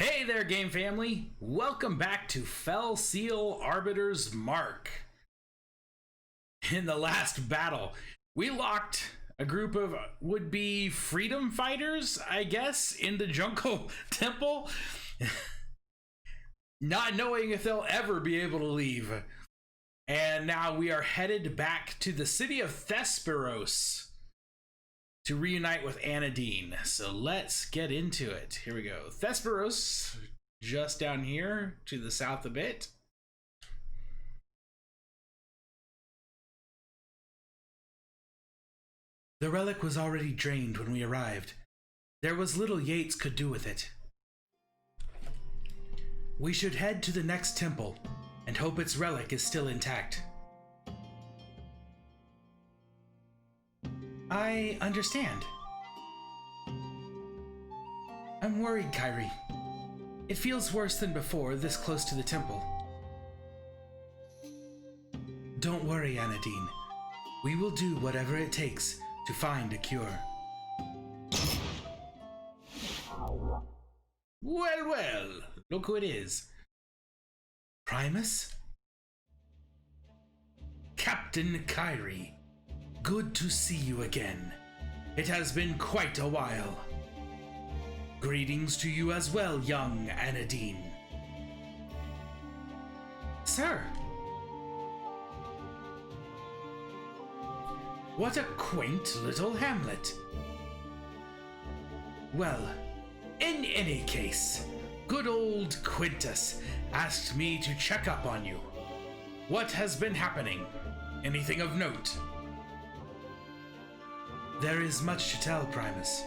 Hey there, game family! Welcome back to Fell Seal Arbiter's Mark. In the last battle, we locked a group of would-be freedom fighters, I guess, in the Jungle Temple, not knowing if they'll ever be able to leave. And now we are headed back to the city of Thespeiros to reunite with Anadine. So let's get into it. Here we go. Thespeiros, just down here to the south a bit. The relic was already drained when we arrived. There was little Yates could do with it. We should head to the next temple and hope its relic is still intact. I understand. I'm worried, Kyrie. It feels worse than before, this close to the temple. Don't worry, Anadine. We will do whatever it takes to find a cure. Well, look who it is. Primus? Captain Kyrie. Good to see you again. It has been quite a while. Greetings to you as well, young Anadine. Sir. What a quaint little hamlet. Well, in any case, good old Quintus asked me to check up on you. What has been happening? Anything of note? There is much to tell, Primus.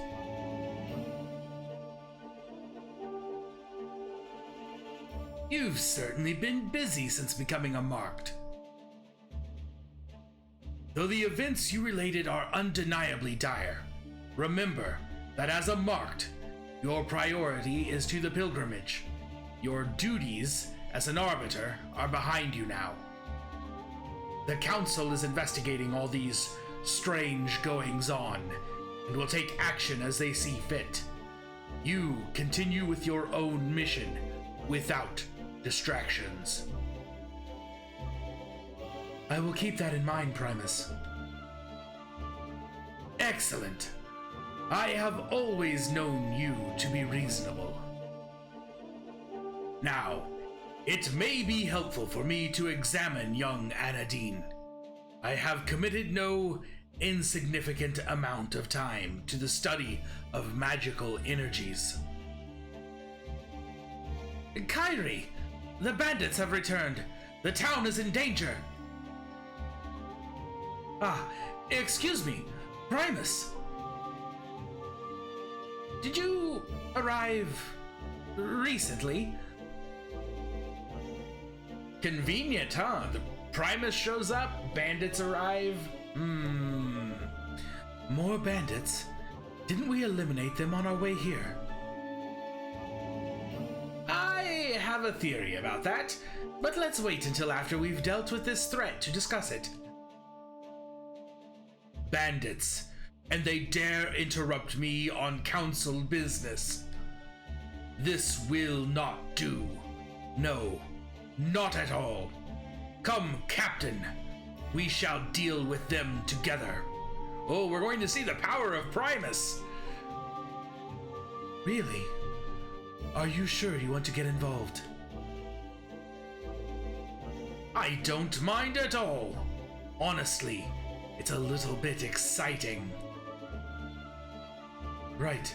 You've certainly been busy since becoming a marked. Though the events you related are undeniably dire, remember that as a marked, your priority is to the pilgrimage. Your duties as an arbiter are behind you now. The council is investigating all these strange goings-on, and will take action as they see fit. You continue with your own mission, without distractions. I will keep that in mind, Primus. Excellent. I have always known you to be reasonable. Now, it may be helpful for me to examine young Anadine. I have committed no insignificant amount of time to the study of magical energies. Kyrie, the bandits have returned. The town is in danger. Excuse me, Primus. Did you arrive recently? Convenient, huh? The Primus shows up, bandits arrive. More bandits? Didn't we eliminate them on our way here? I have a theory about that, but let's wait until after we've dealt with this threat to discuss it. Bandits, and they dare interrupt me on council business. This will not do. No, not at all. Come, Captain. We shall deal with them together. Oh, we're going to see the power of Primus. Really? Are you sure you want to get involved? I don't mind at all. Honestly, it's a little bit exciting. Right.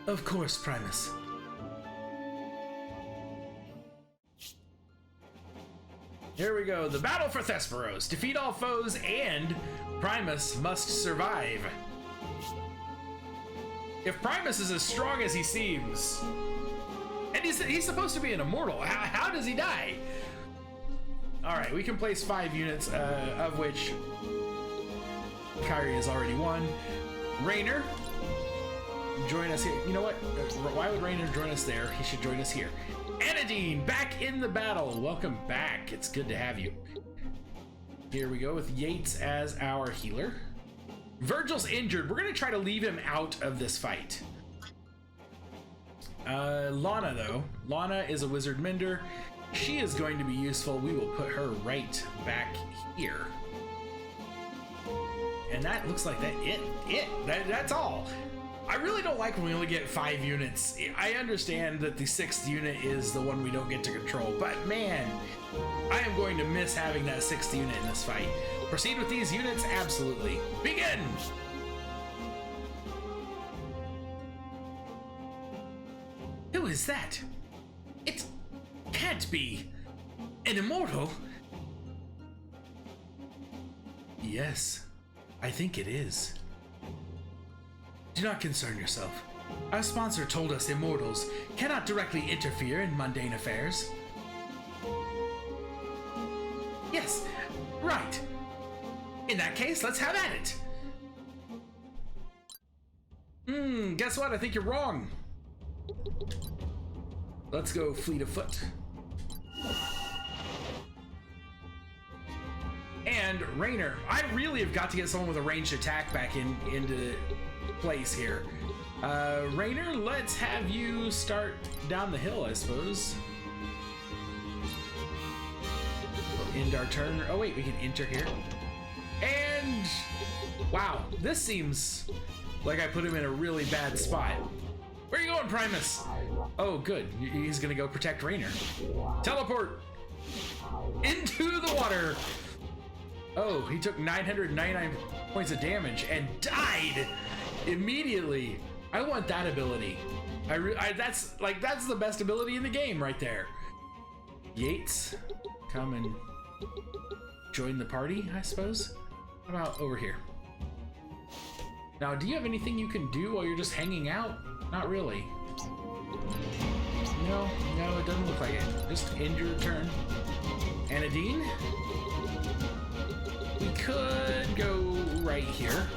Of course, Primus. Here we go. The battle for Thespeiros. Defeat all foes and Primus must survive. If Primus is as strong as he seems, and he's supposed to be an immortal, how does he die? Alright, we can place 5 units, of which Kyrie has already won. Raynor, join us here. You know what? Why would Raynor join us there? He should join us here. Anadine, back in the battle. Welcome back. It's good to have you. Here we go with Yates as our healer. Virgil's injured. We're going to try to leave him out of this fight. Lana, though. Lana is a wizard mender. She is going to be useful. We will put her right back here. And that looks like that's all. I really don't like when we only get 5 units. I understand that the 6th unit is the one we don't get to control, but man, I am going to miss having that 6th unit in this fight. Proceed with these units? Absolutely. Begin! Who is that? It can't be an immortal. Yes, I think it is. Do not concern yourself. Our sponsor told us immortals cannot directly interfere in mundane affairs. Yes, right. In that case, let's have at it. Guess what? I think you're wrong. Let's go fleet of foot. And Rainer. I really have got to get someone with a ranged attack back into place here. Rainer, let's have you start down the hill, I suppose. We'll end our turn. Oh wait, we can enter here. And wow, this seems like I put him in a really bad spot. Where are you going, Primus? Oh, good. He's gonna go protect Rainer. Teleport into the water. Oh, he took 999 points of damage and died immediately. I want that ability. That's the best ability in the game right there. Yates, come and join the party, I suppose. How about over here? Now, do you have anything you can do while you're just hanging out? Not really. No, it doesn't look like it. Just end your turn. Anadine? We could go right here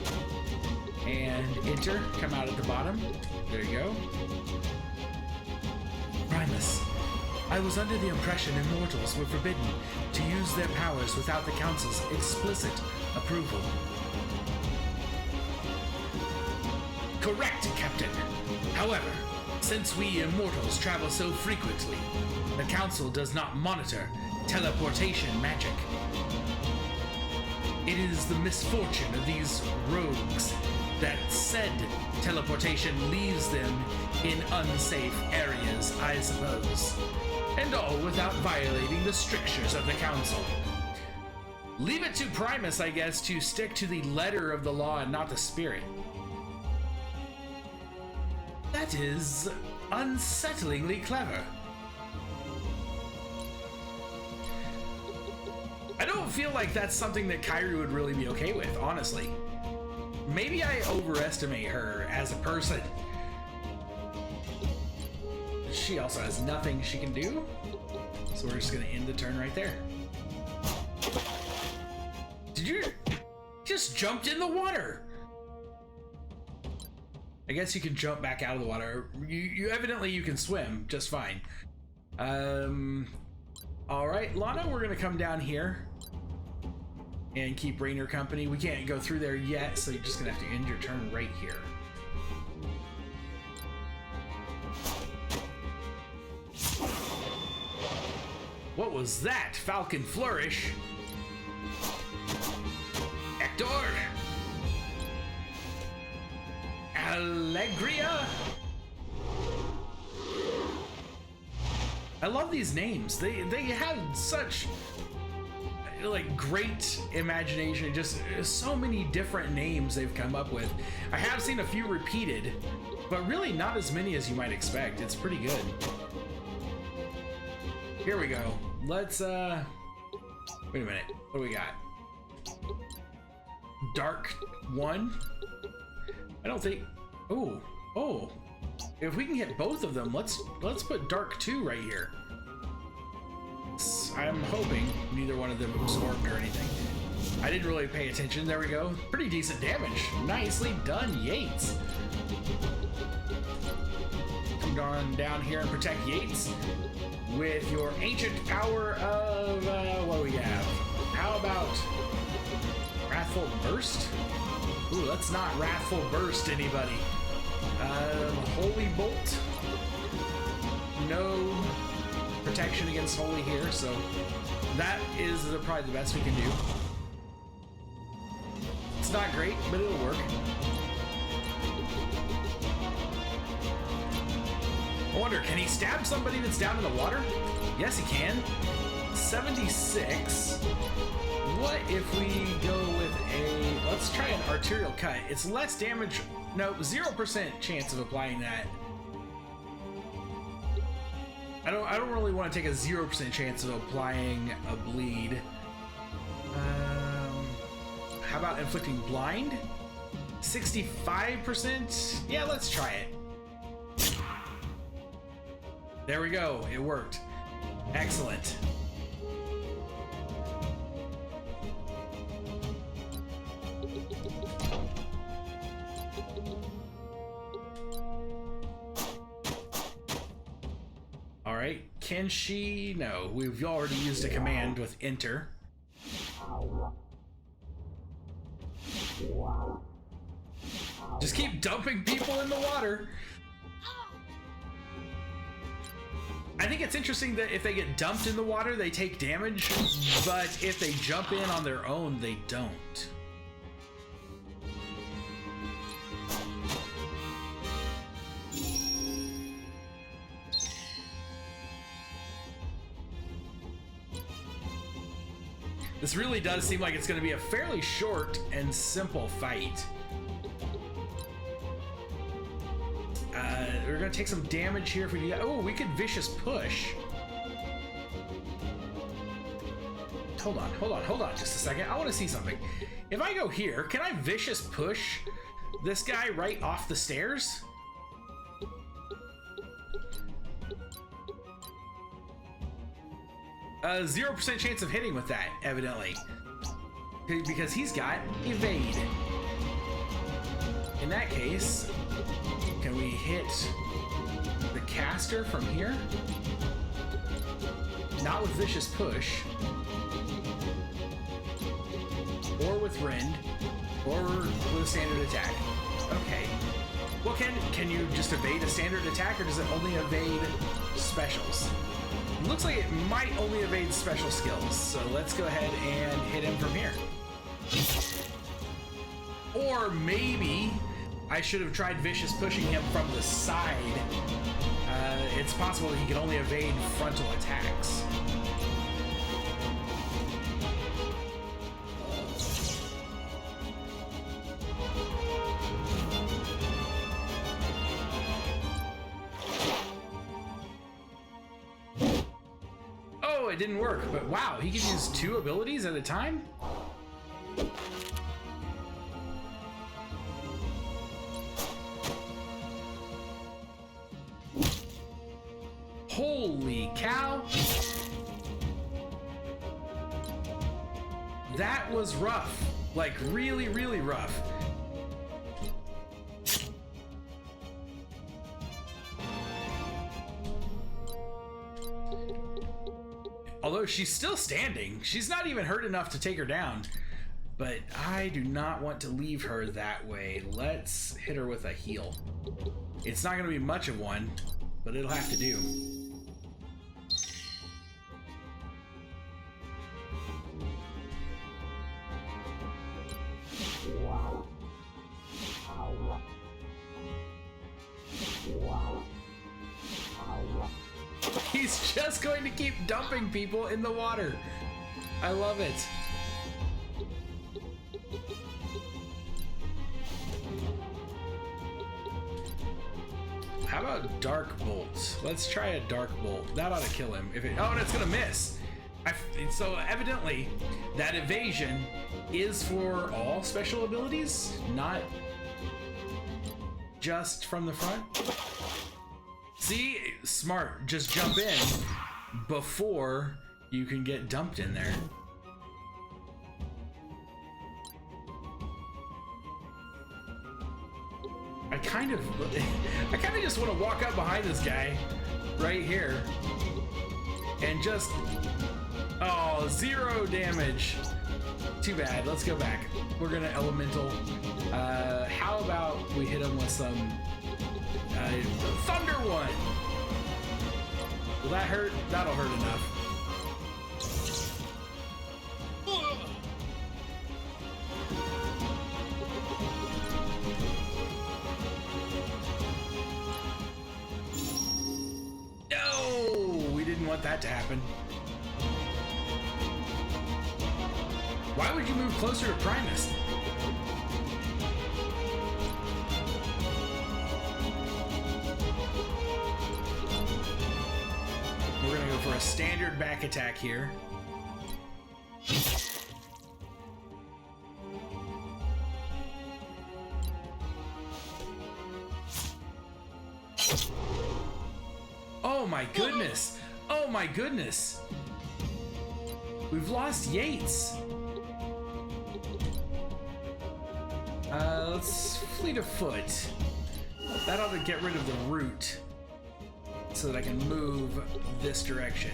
and enter, come out at the bottom. There you go. Primus, I was under the impression immortals were forbidden to use their powers without the council's explicit approval. Correct, Captain. However, since we immortals travel so frequently, the council does not monitor teleportation magic. It is the misfortune of these rogues that said teleportation leaves them in unsafe areas, I suppose. And all without violating the strictures of the council. Leave it to Primus, I guess, to stick to the letter of the law and not the spirit. That is unsettlingly clever. I don't feel like that's something that Kairi would really be okay with, honestly. Maybe I overestimate her as a person. She also has nothing she can do, so we're just gonna end the turn right there. Did you just jumped in the water? I guess you can jump back out of the water. You evidently you can swim just fine. All right, Lana, we're gonna come down here and keep Rainer company. We can't go through there yet, so you're just gonna have to end your turn right here. What was that? Falcon Flourish. Hector. Allegria. I love these names. They have such like great imagination. Just so many different names they've come up with. I have seen a few repeated, but really not as many as you might expect. It's pretty good. Here we go. Let's wait a minute. What do we got? Dark 1? I don't think. Oh. If we can get both of them, let's put Dark 2 right here. I'm hoping neither one of them absorbed or anything. I didn't really pay attention. There we go. Pretty decent damage. Nicely done, Yates. Come on down here and protect Yates with your ancient power of what do we have? How about Wrathful Burst? Ooh, let's not Wrathful Burst anybody. Holy Bolt. no protection against holy here, so that is probably the best we can do. It's not great, but it'll work. I wonder, can he stab somebody that's down in the water? Yes, he can. 76. What if we go with a... Let's try an arterial cut. It's less damage. No, 0% chance of applying that. I don't really want to take a 0% chance of applying a bleed. How about inflicting blind? 65%? Yeah, let's try it. There we go. It worked. Excellent. All right. Can she? No, we've already used a command with enter. Just keep dumping people in the water. I think it's interesting that if they get dumped in the water, they take damage, but if they jump in on their own, they don't. This really does seem like it's going to be a fairly short and simple fight. We're going to take some damage here if we do that. Oh, we could vicious push. Hold on just a second. I want to see something. If I go here, can I vicious push this guy right off the stairs? A 0% chance of hitting with that, evidently. Because he's got evade. In that case, can we hit the caster from here? Not with vicious push. Or with rend. Or with a standard attack. Okay. Well, can you just evade a standard attack, or does it only evade specials? It looks like it might only evade special skills, so let's go ahead and hit him from here. Or maybe I should have tried vicious pushing him from the side. It's possible that he can only evade frontal attacks. It didn't work, but wow, he could use 2 abilities at a time? Holy cow! That was rough. Like, really, really rough. Although she's still standing, she's not even hurt enough to take her down. But I do not want to leave her that way. Let's hit her with a heal. It's not going to be much of one, but it'll have to do. He's just going to keep dumping people in the water. I love it. How about Dark Bolt? Let's try a Dark Bolt. That ought to kill him. Oh, and it's gonna miss. So evidently, that evasion is for all special abilities, not just from the front. See, smart. Just jump in before you can get dumped in there. I kind of just want to walk up behind this guy right here and just, oh, 0 damage. Too bad. Let's go back. We're gonna elemental. How about we hit him with some Thunder one? Will that hurt? That'll hurt enough. No! We didn't want that to happen. Why would you move closer to Primus? We're gonna go for a standard back attack here. Oh my goodness! Oh my goodness! We've lost Yates. Let's fleet of foot. That ought to get rid of the root so that I can move this direction.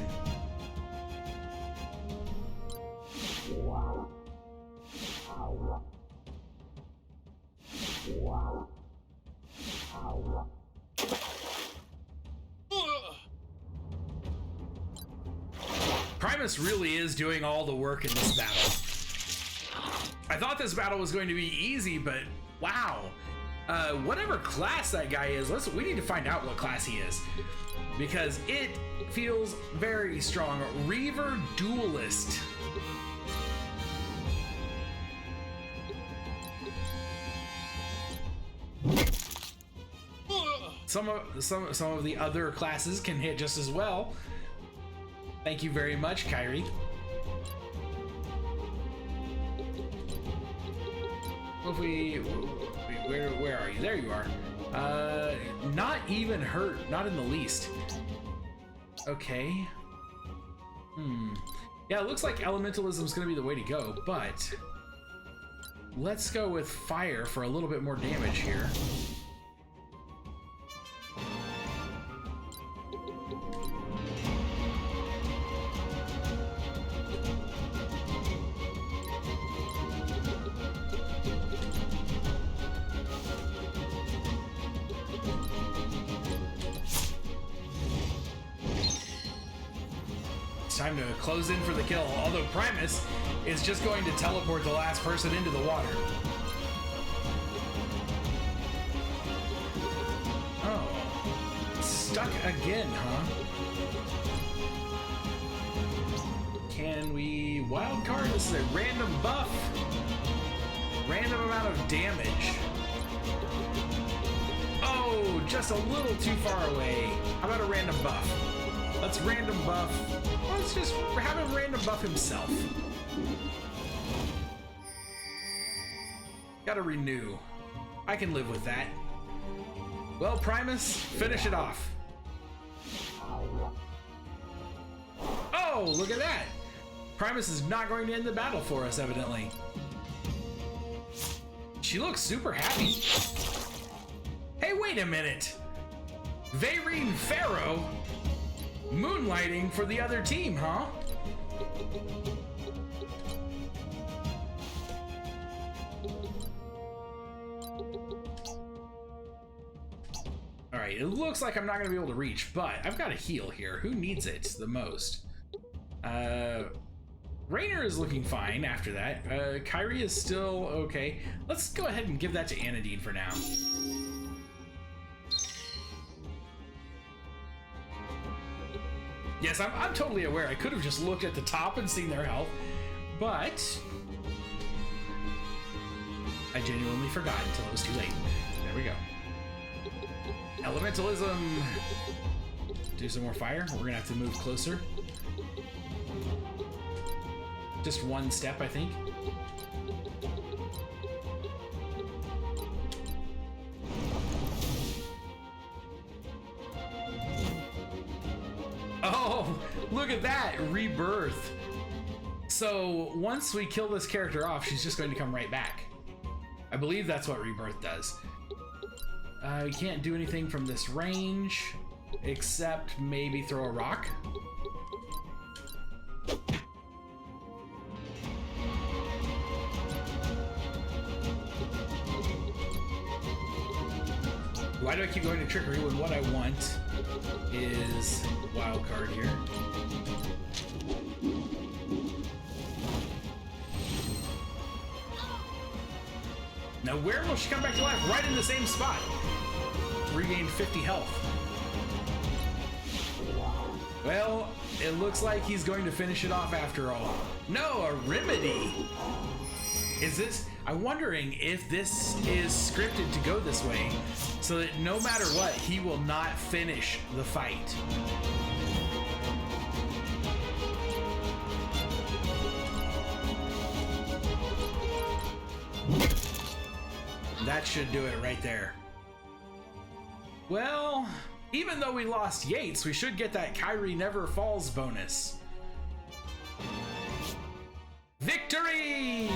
Primus really is doing all the work in this battle. I thought this battle was going to be easy, but wow. Whatever class that guy is, we need to find out what class he is, because it feels very strong. Reaver Duelist. Some of the other classes can hit just as well. Thank you very much, Kyrie. If where are you? There you are. Not even hurt, not in the least. Okay. Yeah, it looks like elementalism is going to be the way to go, but let's go with fire for a little bit more damage here. Time to close in for the kill, although Primus is just going to teleport the last person into the water. Oh, stuck again, huh? Can we wild card? This is a random buff. Random amount of damage. Oh, just a little too far away. How about a random buff? Let's random buff. Let's just have him random buff himself. Gotta renew. I can live with that. Well, Primus, finish it off. Oh, look at that. Primus is not going to end the battle for us, evidently. She looks super happy. Hey, wait a minute. Vayreen Pharaoh? Moonlighting for the other team, huh? Alright, it looks like I'm not going to be able to reach, but I've got a heal here. Who needs it the most? Rainer is looking fine after that. Kyrie is still okay. Let's go ahead and give that to Anadine for now. Yes, I'm totally aware. I could have just looked at the top and seen their health, but I genuinely forgot until it was too late. There we go. Elementalism. Do some more fire. We're gonna have to move closer. Just one step, I think. Oh, look at that! Rebirth. So once we kill this character off, she's just going to come right back. I believe that's what Rebirth does. We can't do anything from this range, except maybe throw a rock. Why do I keep going to trickery when what I want is his wild card here. Now where will she come back to life? Right in the same spot. Regained 50 health. Well, it looks like he's going to finish it off after all. No, a remedy. Is this... I'm wondering if this is scripted to go this way, so that no matter what, he will not finish the fight. That should do it right there. Well, even though we lost Yates, we should get that Kyrie Never Falls bonus. Victory!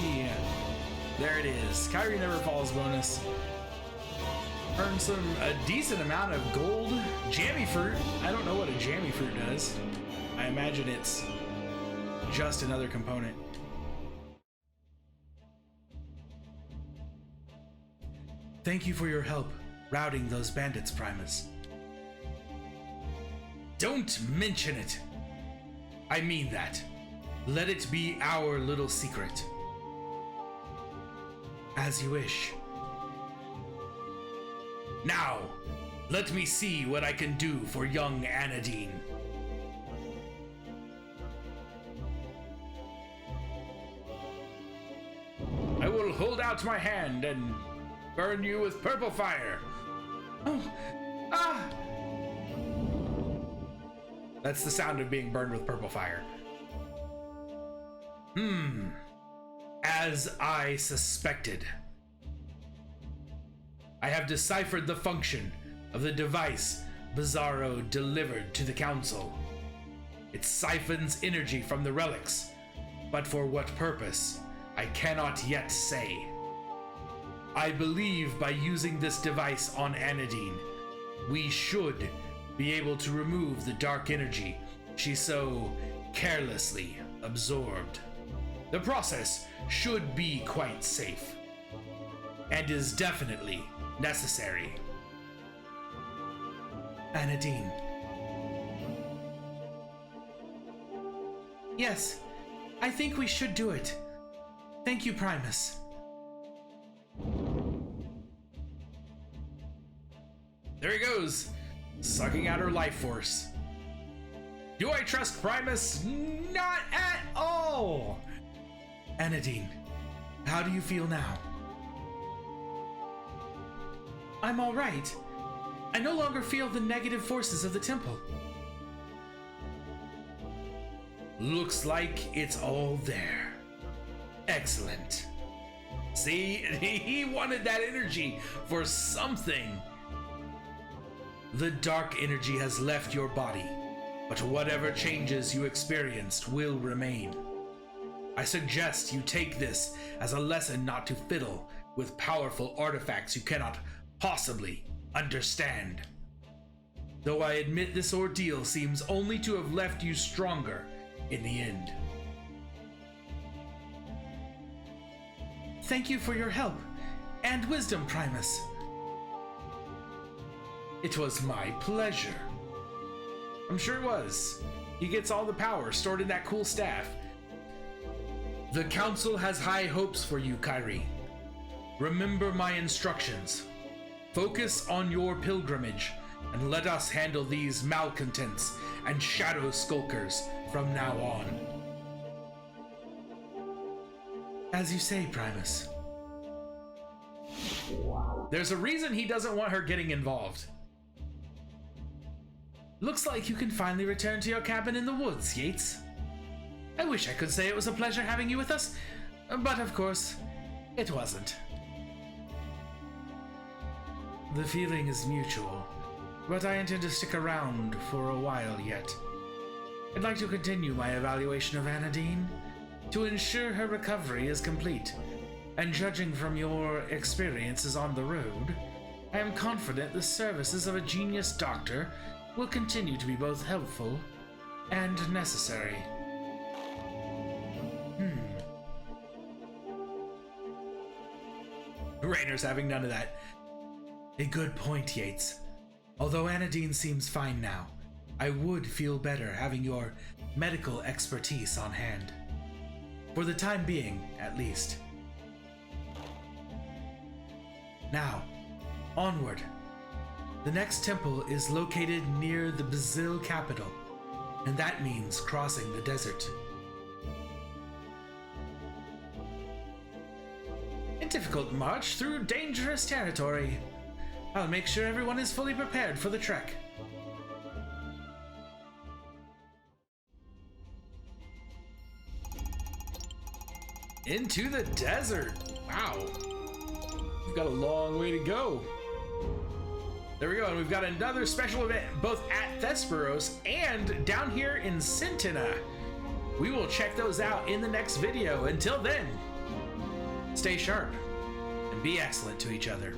There it is. Kyrie Never Falls bonus. Earned a decent amount of gold. Jammy fruit. I don't know what a jammy fruit does. I imagine it's just another component. Thank you for your help routing those bandits, Primus. Don't mention it. I mean that. Let it be our little secret. As you wish. Now, let me see what I can do for young Anadine. I will hold out my hand and burn you with purple fire. Oh, ah! That's the sound of being burned with purple fire. As I suspected. I have deciphered the function of the device Bizarro delivered to the Council. It siphons energy from the relics, but for what purpose, I cannot yet say. I believe by using this device on Anadine, we should be able to remove the dark energy she so carelessly absorbed. The process should be quite safe, and is definitely necessary. Anadine. Yes, I think we should do it. Thank you, Primus. There he goes, sucking out her life force. Do I trust Primus? Not at all! Anadine, how do you feel now? I'm all right. I no longer feel the negative forces of the temple. Looks like it's all there. Excellent. See, he wanted that energy for something. The dark energy has left your body, but whatever changes you experienced will remain. I suggest you take this as a lesson not to fiddle with powerful artifacts you cannot possibly understand. Though I admit this ordeal seems only to have left you stronger in the end. Thank you for your help and wisdom, Primus. It was my pleasure. I'm sure it was. He gets all the power stored in that cool staff. The Council has high hopes for you, Kyrie. Remember my instructions. Focus on your pilgrimage, and let us handle these malcontents and shadow skulkers from now on. As you say, Primus. There's a reason he doesn't want her getting involved. Looks like you can finally return to your cabin in the woods, Yates. I wish I could say it was a pleasure having you with us, but of course, it wasn't. The feeling is mutual, but I intend to stick around for a while yet. I'd like to continue my evaluation of Anadine to ensure her recovery is complete, and judging from your experiences on the road, I am confident the services of a genius doctor will continue to be both helpful and necessary. Raynor's having none of that. A good point, Yates. Although Anadine seems fine now, I would feel better having your medical expertise on hand. For the time being, at least. Now, onward. The next temple is located near the Brazil capital, and that means crossing the desert. A difficult march through dangerous territory. I'll make sure everyone is fully prepared for the trek. Into the desert. Wow. We've got a long way to go. There we go, and we've got another special event both at Thespeiros and down here in Centina. We will check those out in the next video. Until then, stay sharp and be excellent to each other.